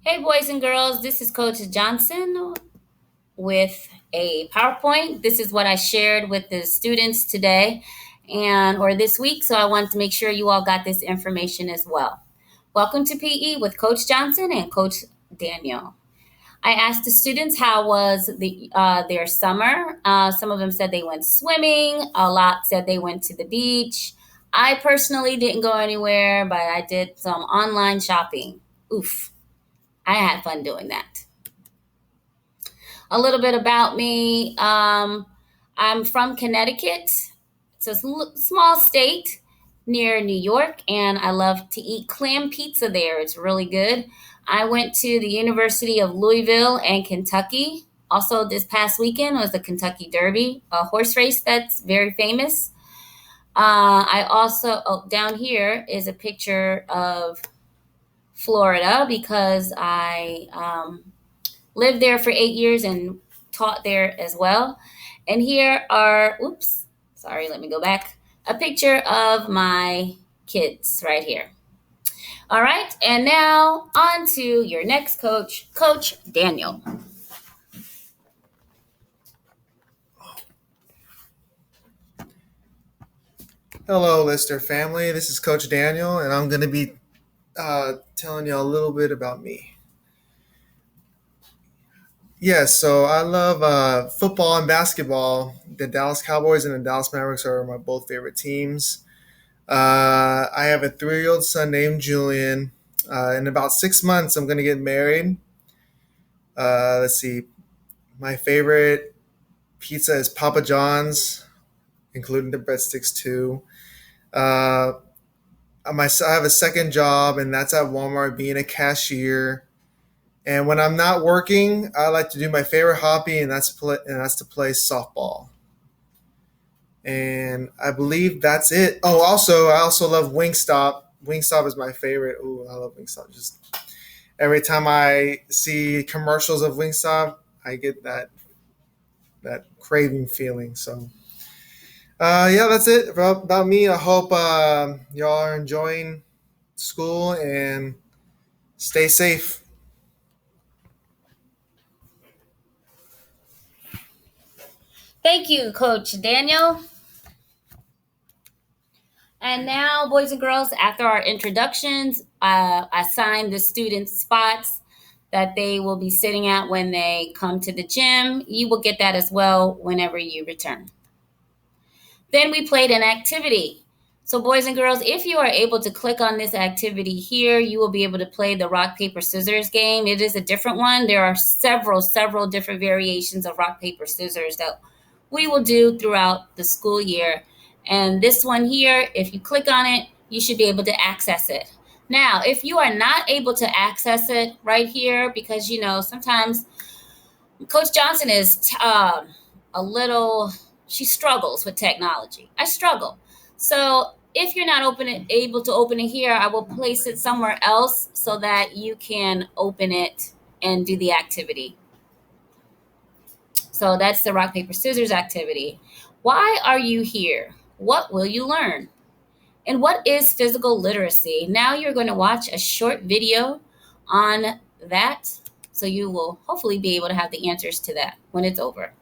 Hey, boys and girls, this is Coach Johnson with a PowerPoint. This is what I shared with the students today or this week, so I wanted to make sure you all got this information as well. Welcome to PE with Coach Johnson and Coach Daniel. I asked the students how was their summer. Some of them said they went swimming. A lot said they went to the beach. I personally didn't go anywhere, but I did some online shopping. Oof, I had fun doing that. A little bit about me. I'm from Connecticut. It's a small state near New York, and I love to eat clam pizza there. It's really good. I went to the University of Louisville and Kentucky. Also, this past weekend was the Kentucky Derby, a horse race that's very famous. Down here is a picture of Florida because I lived there for 8 years and taught there as well. And here are, oops, sorry, let me go back. A picture of my kids right here. All right, and now on to your next coach, Coach Daniel. Hello, Lister family. This is Coach Daniel, and I'm going to be telling you a little bit about me. Yes, so I love football and basketball. The Dallas Cowboys and the Dallas Mavericks are my both favorite teams. I have a 3-year-old son named Julian. In about 6 months, I'm going to get married. Let's see. My favorite pizza is Papa John's, including the breadsticks too. Uh, I have a second job, and that's at Walmart being a cashier. And when I'm not working, I like to do my favorite hobby, and that's to play softball. And I believe that's it. Oh, I also love Wingstop. Wingstop is my favorite. Ooh, I love Wingstop. Just every time I see commercials of Wingstop, I get that craving feeling. So, yeah, that's it about me. I hope y'all are enjoying school and stay safe. Thank you, Coach Daniel. And now, boys and girls, after our introductions, I assigned the students spots that they will be sitting at when they come to the gym. You will get that as well whenever you return. Then we played an activity. So, boys and girls, if you are able to click on this activity here, you will be able to play the rock, paper, scissors game. It is a different one. There are several different variations of rock, paper, scissors that we will do throughout the school year. And this one here, if you click on it, you should be able to access it. Now, if you are not able to access it right here, because sometimes Coach Johnson is a little, she struggles with technology. I struggle. So if you're not able to open it here, I will place it somewhere else so that you can open it and do the activity. So that's the rock, paper, scissors activity. Why are you here? What will you learn? And what is physical literacy? Now you're going to watch a short video on that. So you will hopefully be able to have the answers to that when it's over.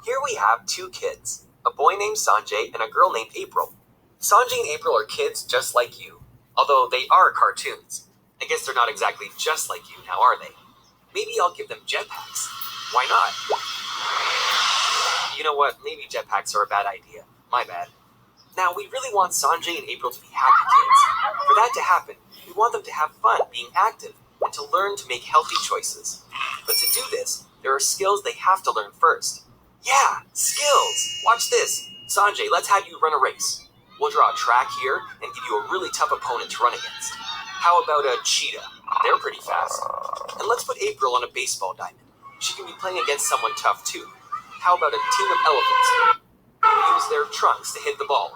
Here we have two kids, a boy named Sanjay and a girl named April. Sanjay and April are kids just like you, although they are cartoons. I guess they're not exactly just like you now, are they? Maybe I'll give them jetpacks. Why not? You know what? Maybe jetpacks are a bad idea. My bad. Now, we really want Sanjay and April to be happy kids. For that to happen, we want them to have fun being active and to learn to make healthy choices. But to do this, there are skills they have to learn first. Yeah, skills! Watch this. Sanjay, let's have you run a race. We'll draw a track here and give you a really tough opponent to run against. How about a cheetah? They're pretty fast. And let's put April on a baseball diamond. She can be playing against someone tough too. How about a team of elephants? Who use their trunks to hit the ball.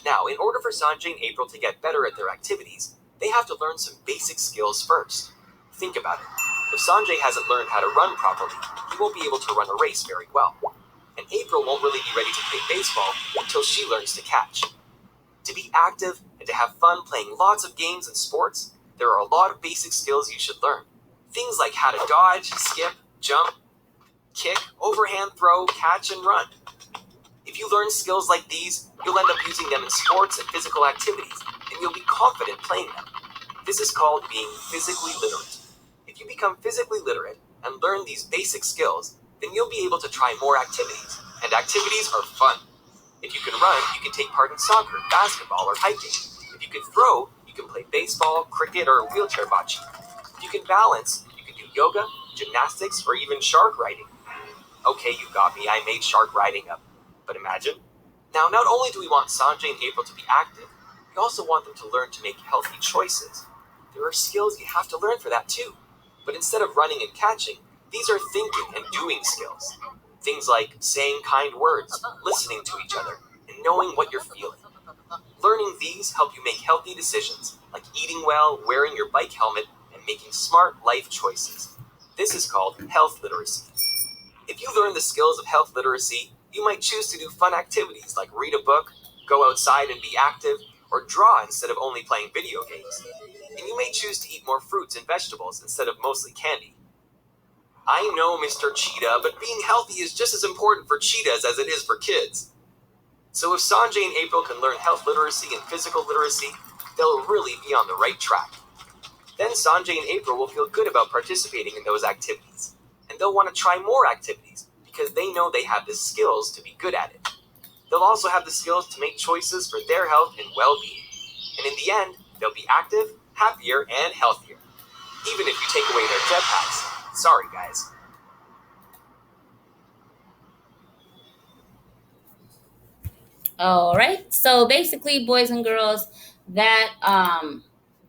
Now, in order for Sanjay and April to get better at their activities, they have to learn some basic skills first. Think about it. If Sanjay hasn't learned how to run properly, you won't be able to run a race very well. And April won't really be ready to play baseball until she learns to catch. To be active and to have fun playing lots of games and sports, there are a lot of basic skills you should learn. Things like how to dodge, skip, jump, kick, overhand throw, catch, and run. If you learn skills like these, you'll end up using them in sports and physical activities, and you'll be confident playing them. This is called being physically literate. If you become physically literate and learn these basic skills, then you'll be able to try more activities, and activities are fun. If you can run, you can take part in soccer, basketball, or hiking. If you can throw, you can play baseball, cricket, or wheelchair bocce. If you can balance, you can do yoga, gymnastics, or even shark riding. Okay, you got me, I made shark riding up. But imagine. Now, not only do we want Sanjay and April to be active, we also want them to learn to make healthy choices. There are skills you have to learn for that too. But instead of running and catching, these are thinking and doing skills. Things like saying kind words, listening to each other, and knowing what you're feeling. Learning these help you make healthy decisions, like eating well, wearing your bike helmet, and making smart life choices. This is called health literacy. If you learn the skills of health literacy, you might choose to do fun activities like read a book, go outside and be active, or draw instead of only playing video games. And you may choose to eat more fruits and vegetables instead of mostly candy. I know, Mr. Cheetah, but being healthy is just as important for cheetahs as it is for kids. So if Sanjay and April can learn health literacy and physical literacy, they'll really be on the right track. Then Sanjay and April will feel good about participating in those activities. And they'll want to try more activities because they know they have the skills to be good at it. They'll also have the skills to make choices for their health and well-being. And in the end, they'll be active, happier, and healthier. Even if you take away their jetpacks. Sorry, guys. All right. So basically, boys and girls, that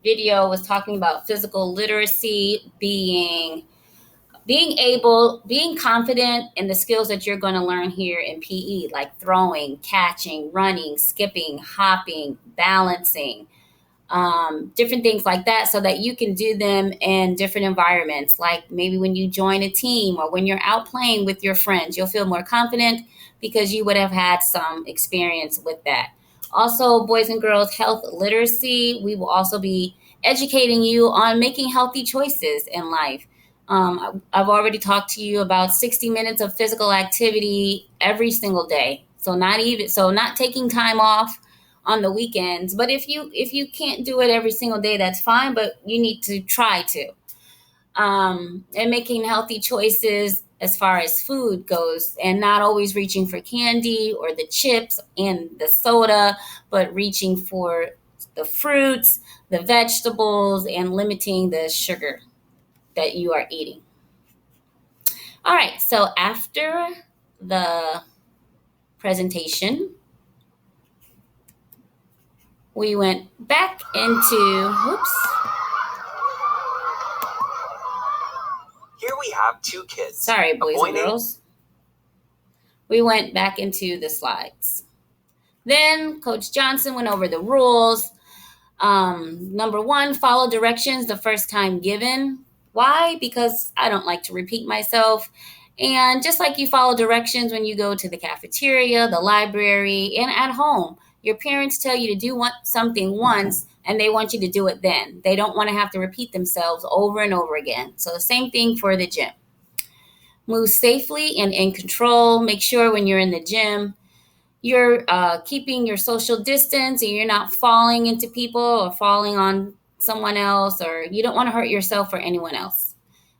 video was talking about physical literacy, being confident in the skills that you're going to learn here in PE, like throwing, catching, running, skipping, hopping, balancing, different things like that, so that you can do them in different environments, like maybe when you join a team or when you're out playing with your friends. You'll feel more confident because you would have had some experience with that. Also, boys and girls, health literacy, we will also be educating you on making healthy choices in life. I've already talked to you about 60 minutes of physical activity every single day. So not taking time off on the weekends. But if you can't do it every single day, that's fine. But you need to try to. And making healthy choices as far as food goes, and not always reaching for candy or the chips and the soda, but reaching for the fruits, the vegetables, and limiting the sugar that you are eating. All right, so after the presentation, we went back into, whoops, Here we have two kids. sorry, A boys boy and named girls. We went back into the slides. Then Coach Johnson went over the rules. Number one, follow directions the first time given. Why? Because I don't like to repeat myself. And just like you follow directions when you go to the cafeteria, the library, and at home, your parents tell you to do something once and they want you to do it then. They don't want to have to repeat themselves over and over again. So the same thing for the gym. Move safely and in control. Make sure when you're in the gym, you're keeping your social distance and you're not falling into people or falling on someone else, or you don't want to hurt yourself or anyone else.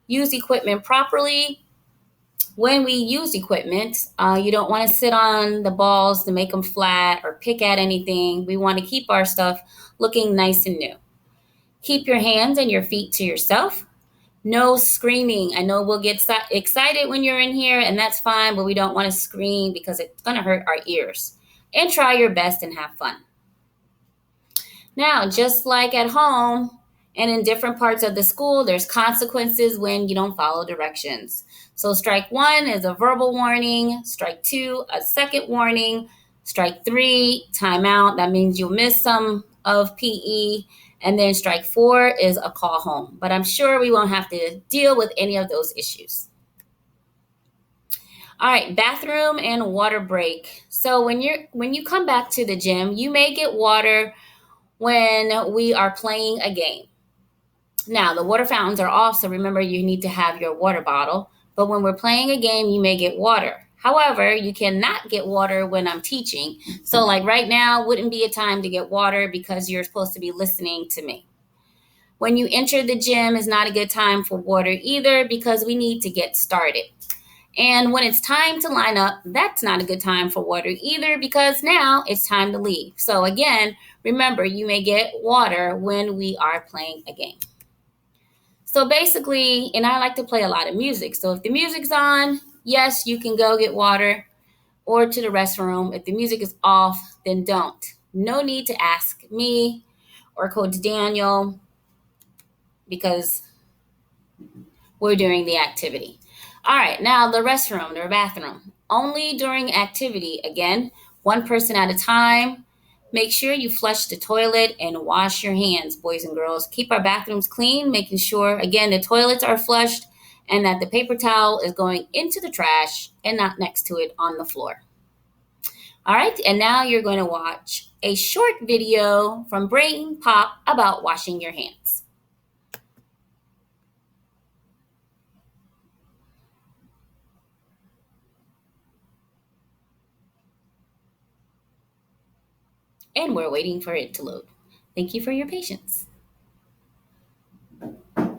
Use equipment properly. When we use equipment, you don't want to sit on the balls to make them flat or pick at anything. We want to keep our stuff looking nice and new. Keep your hands and your feet to yourself. No screaming. I know we'll get excited when you're in here, and that's fine, but we don't want to scream because it's going to hurt our ears. And try your best and have fun. Now, just like at home and in different parts of the school, there's consequences when you don't follow directions. So strike one is a verbal warning. Strike two, a second warning. Strike three, timeout. That means you'll miss some of PE. And then strike four is a call home. But I'm sure we won't have to deal with any of those issues. All right, bathroom and water break. So when you come back to the gym, you may get water when we are playing a game. Now, the water fountains are off, so remember you need to have your water bottle. But when we're playing a game, you may get water. However, you cannot get water when I'm teaching. So, like right now, wouldn't be a time to get water because you're supposed to be listening to me. When you enter the gym is not a good time for water either because we need to get started. And when it's time to line up, that's not a good time for water either because now it's time to leave. So, again, remember you may get water when we are playing a game. So basically, and I like to play a lot of music. So if the music's on, yes, you can go get water or to the restroom. If the music is off, then don't. No need to ask me or Coach Daniel because we're doing the activity. All right, now the restroom, the bathroom. Only during activity, again, one person at a time. Make sure you flush the toilet and wash your hands, boys and girls. Keep our bathrooms clean, making sure, again, the toilets are flushed and that the paper towel is going into the trash and not next to it on the floor. All right, and now you're going to watch a short video from Brain Pop about washing your hands. And we're waiting for it to load. Thank you for your patience. Can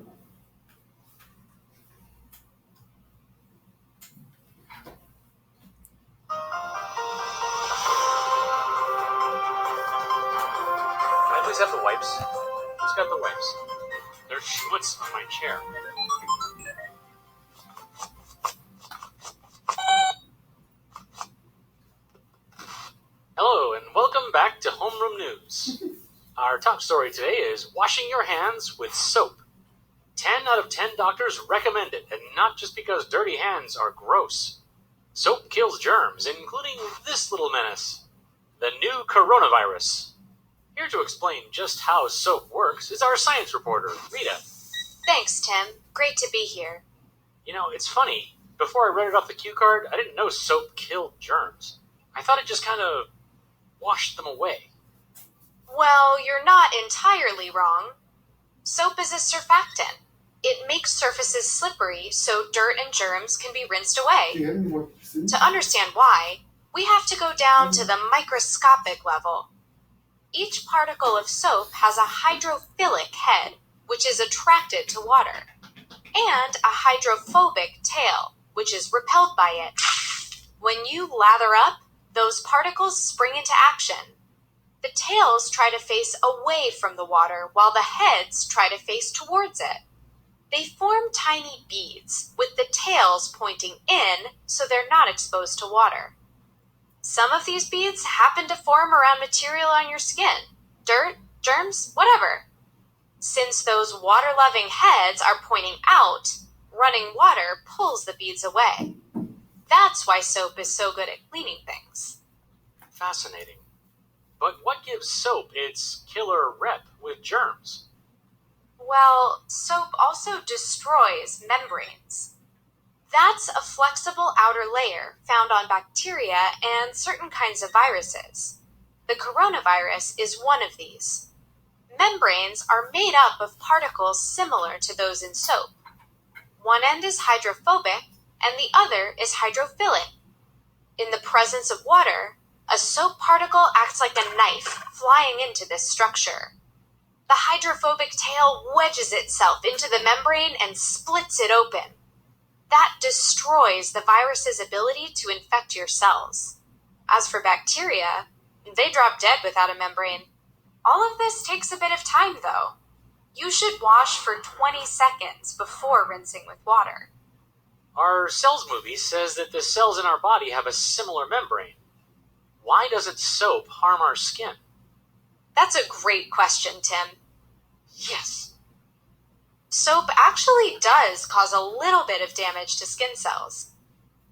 I please have the wipes? Who's got the wipes? There's schmutz on my chair. Hello, and welcome back to Homeroom News. Our top story today is washing your hands with soap. 10 out of 10 doctors recommend it, and not just because dirty hands are gross. Soap kills germs, including this little menace, the new coronavirus. Here to explain just how soap works is our science reporter, Rita. Thanks, Tim. Great to be here. You know, it's funny. Before I read it off the cue card, I didn't know soap killed germs. I thought it just kind of washed them away. Well, you're not entirely wrong. Soap is a surfactant. It makes surfaces slippery so dirt and germs can be rinsed away. To understand why, we have to go down to the microscopic level. Each particle of soap has a hydrophilic head, which is attracted to water, and a hydrophobic tail, which is repelled by it. When you lather up, those particles spring into action. The tails try to face away from the water while the heads try to face towards it. They form tiny beads, with the tails pointing in so they're not exposed to water. Some of these beads happen to form around material on your skin, dirt, germs, whatever. Since those water-loving heads are pointing out, running water pulls the beads away. That's why soap is so good at cleaning things. Fascinating. But what gives soap its killer rep with germs? Well, soap also destroys membranes. That's a flexible outer layer found on bacteria and certain kinds of viruses. The coronavirus is one of these. Membranes are made up of particles similar to those in soap. One end is hydrophobic and the other is hydrophilic. In the presence of water, a soap particle acts like a knife flying into this structure. The hydrophobic tail wedges itself into the membrane and splits it open. That destroys the virus's ability to infect your cells. As for bacteria, they drop dead without a membrane. All of this takes a bit of time, though. You should wash for 20 seconds before rinsing with water. Our cells movie says that the cells in our body have a similar membrane. Why doesn't soap harm our skin? That's a great question, Tim. Yes. Soap actually does cause a little bit of damage to skin cells.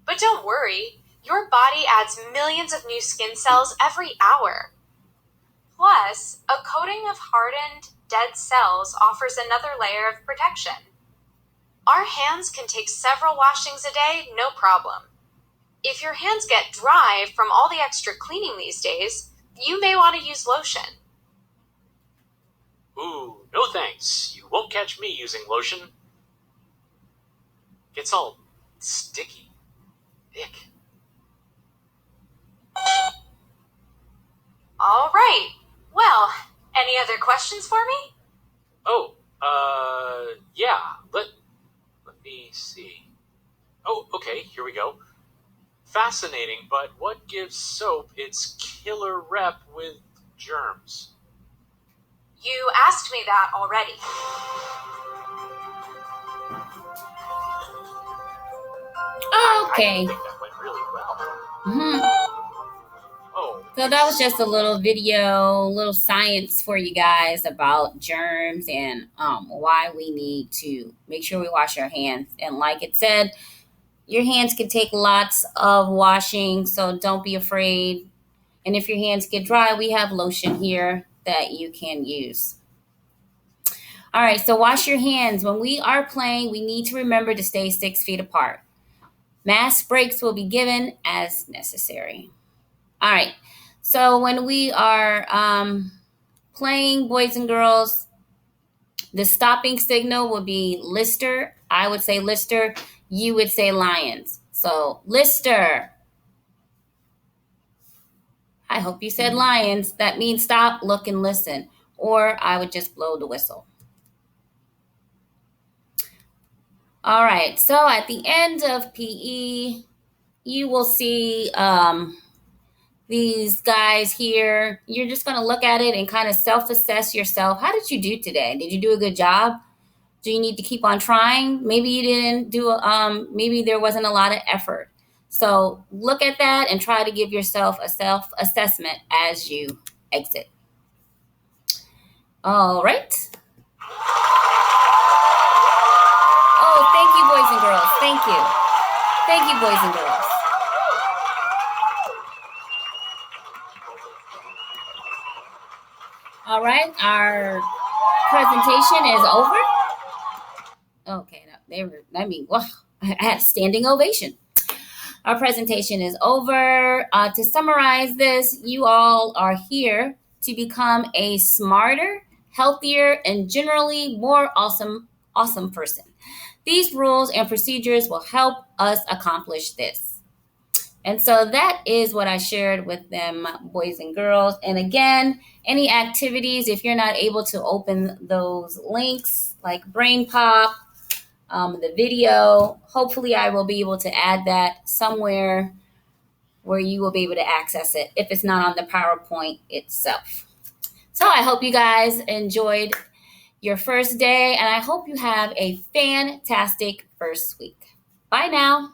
But don't worry, your body adds millions of new skin cells every hour. Plus, a coating of hardened, dead cells offers another layer of protection. Our hands can take several washings a day, no problem. If your hands get dry from all the extra cleaning these days, you may want to use lotion. Ooh, no thanks. You won't catch me using lotion. It's all sticky. Ick. All right. Well, any other questions for me? Oh, yeah. Let me see. Oh, okay, here we go. Fascinating, but what gives soap its killer rep with germs? You asked me that already. Okay. I think that went really well. Mhm. Oh, So that was just a little video, little science for you guys about germs and why we need to make sure we wash our hands. And like it said, your hands can take lots of washing, so don't be afraid. And if your hands get dry, we have lotion here that you can use. All right, so wash your hands. When we are playing, we need to remember to stay 6 feet apart. Mask breaks will be given as necessary. All right, so when we are playing, boys and girls, the stopping signal will be Lister. I would say Lister. You would say Lions. So Lister. I hope you said Lions. That means stop, look, and listen. Or I would just blow the whistle. All right, so at the end of PE, you will see these guys here. You're just going to look at it and kind of self-assess yourself. How did you do today? Did you do a good job? Do you need to keep on trying? Maybe you didn't do, maybe there wasn't a lot of effort. So look at that and try to give yourself a self-assessment as you exit. All right. Oh, thank you, boys and girls. Thank you. Thank you, boys and girls. All right, our presentation is over. Okay, I mean, wow, I had a standing ovation. Our presentation is over. To summarize this, you all are here to become a smarter, healthier, and generally more awesome person. These rules and procedures will help us accomplish this. And so that is what I shared with them, boys and girls. And again, any activities, if you're not able to open those links like Brain Pop, the video, hopefully I will be able to add that somewhere where you will be able to access it if it's not on the PowerPoint itself. So I hope you guys enjoyed your first day, and I hope you have a fantastic first week. Bye now.